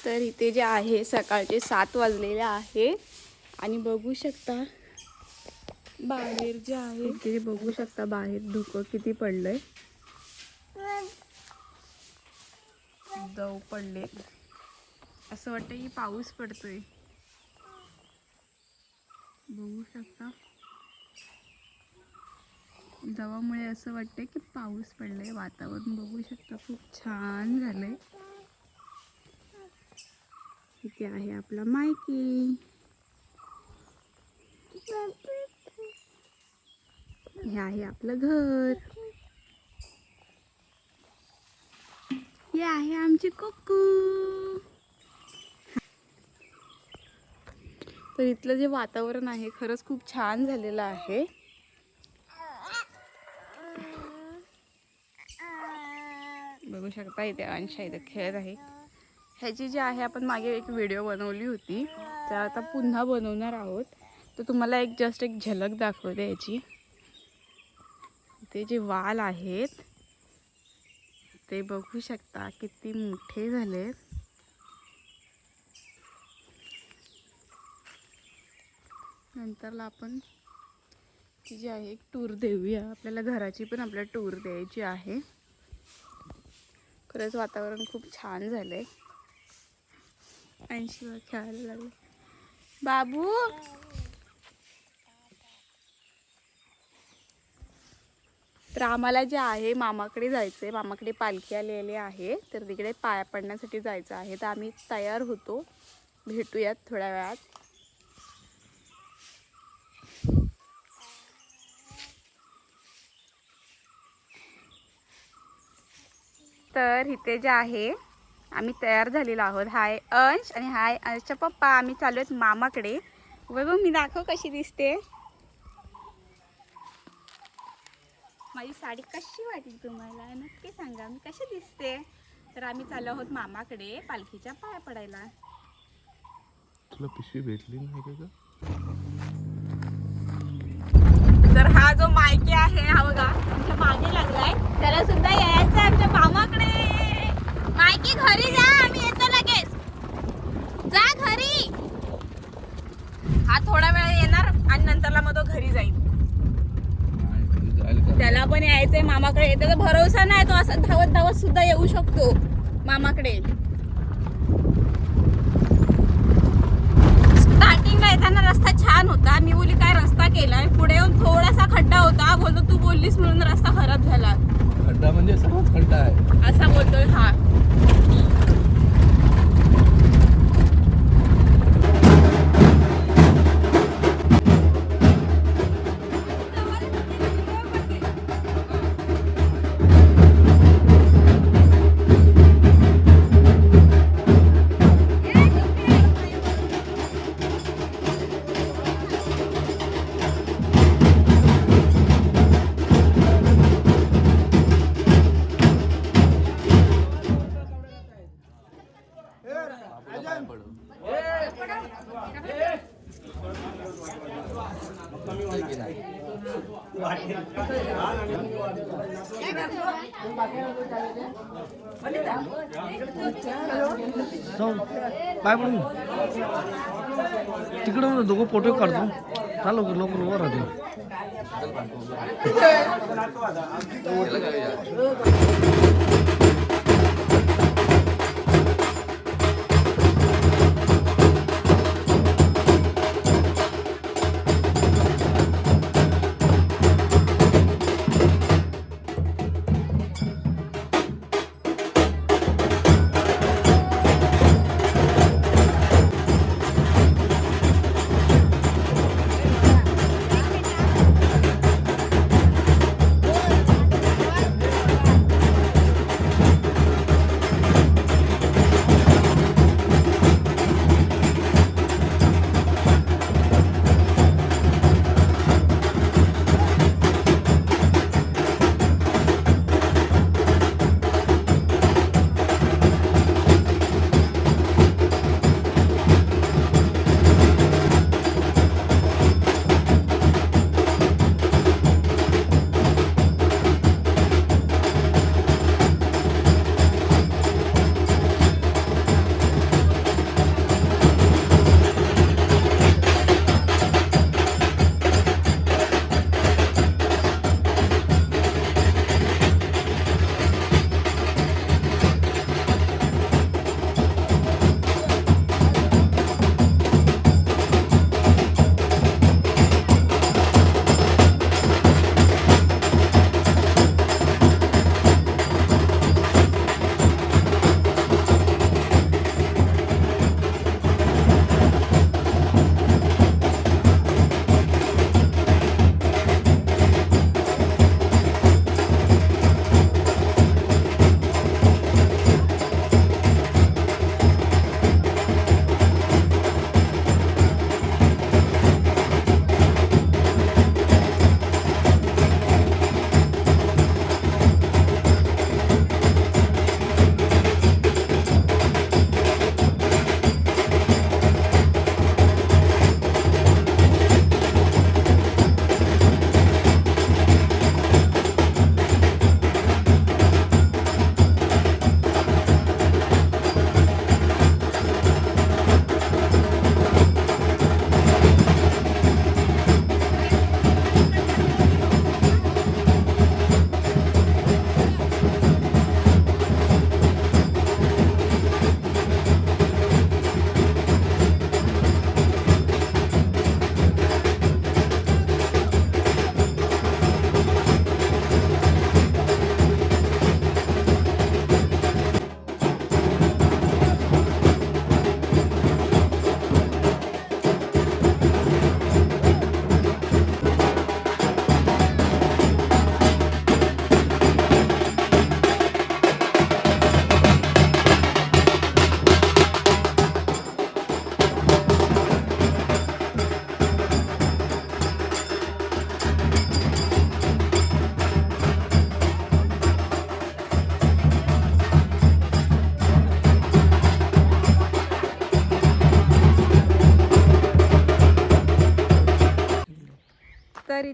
तर इथे जे आहे सकाळचे 7 वाजलेले आहे आणि बघू शकता बाहेर जे आहे इथे बघू शकता बाहेर धुकं किती पडलंय. दव पडले असं वाटतं की पाऊस पडतोय. बघू शकता दवामुळे असं वाटतंय की पाऊस पडलाय. वातावरण बघू शकता खूप छान झालंय. इथे आहे आपला मायकी. हे आहे आपलं घर. हे आहे आमची कुकू. तर इथलं जे वातावरण आहे खरंच खूप छान झालेलं आहे. बघू शकता इथे अंश इथे खेळत आहे. ह्याची जी आहे आपण मागे एक व्हिडिओ बनवली होती तर आता पुन्हा बनवणार आहोत. तर तुम्हाला जस्ट एक झलक दाखवते याची. ते जे वाल आहेत ते बघू शकता किती मोठे झाले. नंतरला आपण ती जी आहे एक टूर देऊया. आपल्याला घराची पण आपल्याला टूर द्यायची आहे. खरंच वातावरण खूप छान झालंय. ऐंशी खेळायला लागले बाबू. तर आम्हाला जे आहे मामाकडे जायचंय. मामाकडे पालखी आलेली आहे तर तिकडे पाया पडण्यासाठी जायचं आहे. तर आम्ही तयार होतो. भेटूयात थोड्या वेळात. तर इथे जे आहे आम्ही तयार झालेलो आहोत. हाय अंश आणि हाय अंशचा पप्पा. आम्ही चालू आहेत मामाकडे. बघू मी दाखव कशी दिसते. माझी साडी कशी वाटली तुम्हाला नक्की सांगा. मी कशी दिसते. तर आम्ही चाललो आहोत मामाकडे पालखीच्या पाया पडायला. तुला पिशवी भेटली नाही का? तर हा जो मायके आहे हा बघा आमच्या मागे लागलाय. त्याला सुद्धा यायचं आमच्या मामाकडे. मायके घरी जा आम्ही येतो लगेच. जा घरी. हा थोडा वेळ येणार आणि नंतरला मग तो घरी जाईल. त्याला पण यायचंय मामाकडे. त्याचा भरोसा नाही. तो असं धावत धावत सुद्धा येऊ शकतो मामाकडे. स्टार्टिंगला येताना रस्ता छान होता. मी बोलली काय रस्ता केलाय. पुढे येऊन थोडासा खड्डा होता. बोलतो तू बोललीस म्हणून रस्ता खराब झाला. खड्डा म्हणजे सगळाच खड्डा आहे असा बोलतोय हा. काय पण तिकडं दोघं फोटो काढतो. चालू लवकर वर राहतो.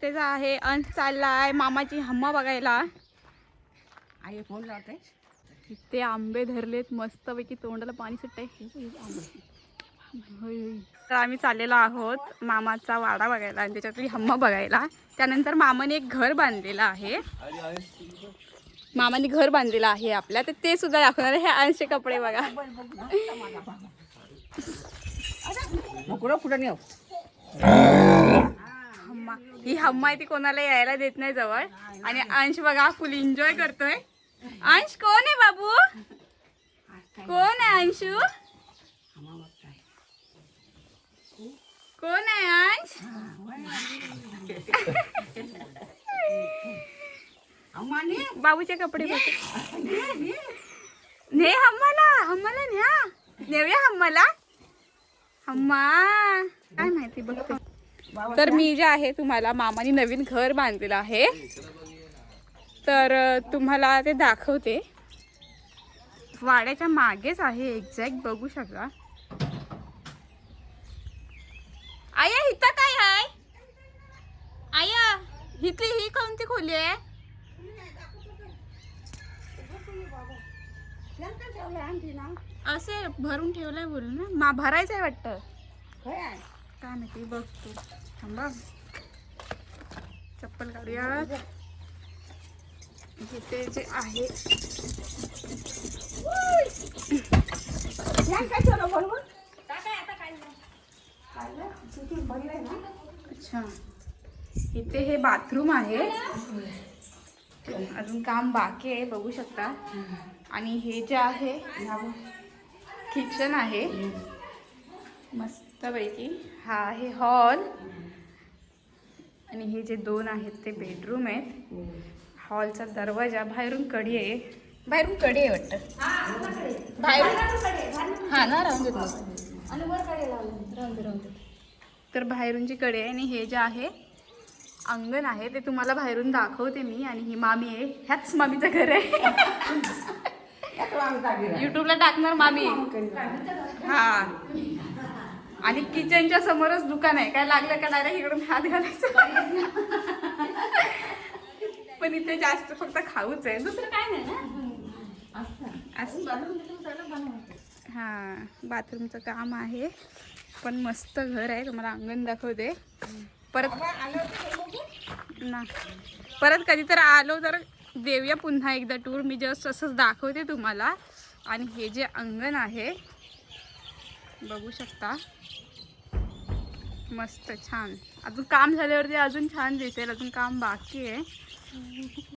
त्याचा आहे अंश चाललाय मामाची हम्मा बघायला. आई फोन लावते. इथे आंबे धरलेत मस्तपैकी, तोंडाला पाणी सुटतंय. तर आम्ही चाललेलो आहोत मामाचा वाडा बघायला आणि त्याच्यातली हम्मा बघायला. त्यानंतर मामाने एक घर बांधलेलं आहे, मामाने घर बांधलेलं आहे आपल्या, तर ते सुद्धा दाखवणार आहे. हे अंशचे कपडे बघा. मोकळं पुढं नेऊ. हम्मा, ही हम्मा आहे ती कोणाला यायला देत नाही जवळ. आणि अंश बघा फुल एन्जॉय करतोय. अंश कोण आहे बाबू? कोण आहे अंशू? कोण आहे अंश? बाबूचे कपडे बघ. ने हम्माला न्या, नेऊया हम्माला. हम्मा काय माहिती बघते. तर मी जे आहे तुम्हाला मामाने नवीन घर बांधलेलं आहे, तर तुम्हाला ते दाखवते. वाड्याच्या मागेच आहे एक्झॅक्ट, बघू शकता. आया इथं काय आहे? आया इथली ही कोणती खोली आहे? असे भरून ठेवलंय बोल ना, भरायचंय वाटतं. काय माहिती बघतो. थांबा चप्पल काढूया. इथे जे आहे अच्छा, इथे हे बाथरूम आहे, अजून काम बाकी आहे बघू शकता. आणि हे जे आहे किचन आहे मस्तपैकी. हा आहे हॉल आणि हे जे दोन आहेत ते बेडरूम आहेत. हॉलचा दरवाजा बाहेरून कडी आहे, बाहेरून कडी आहे वाटतं. बाहेरून हा ना, राहून देत. तर बाहेरूनची कडी आहे. आणि हे जे आहे अंगण आहे ते तुम्हाला बाहेरून दाखवते मी. आणि ही मामी आहे, ह्याच मामीचं घर आहे. युट्यूबला टाकणार मामी. हा, आणि किचनच्या समोरच दुकान आहे. काय लागलं का डायरेक्ट इकडून हात घालायचं. पण इथे जास्त फक्त खाऊच आहे, दुसरं काय नाही ना. हा, बाथरूमचं काम आहे. पण मस्त घर आहे, तुम्हाला अंगण दाखवते. परत कधी तर आलो तर देऊया पुन्हा एकदा टूर. मी जस्ट असंच दाखवते तुम्हाला. आणि हे जे अंगण आहे बघू शकता, मस्त छान. अजून काम झाल्यावरती अजून छान दिसेल, अजून काम बाकी आहे.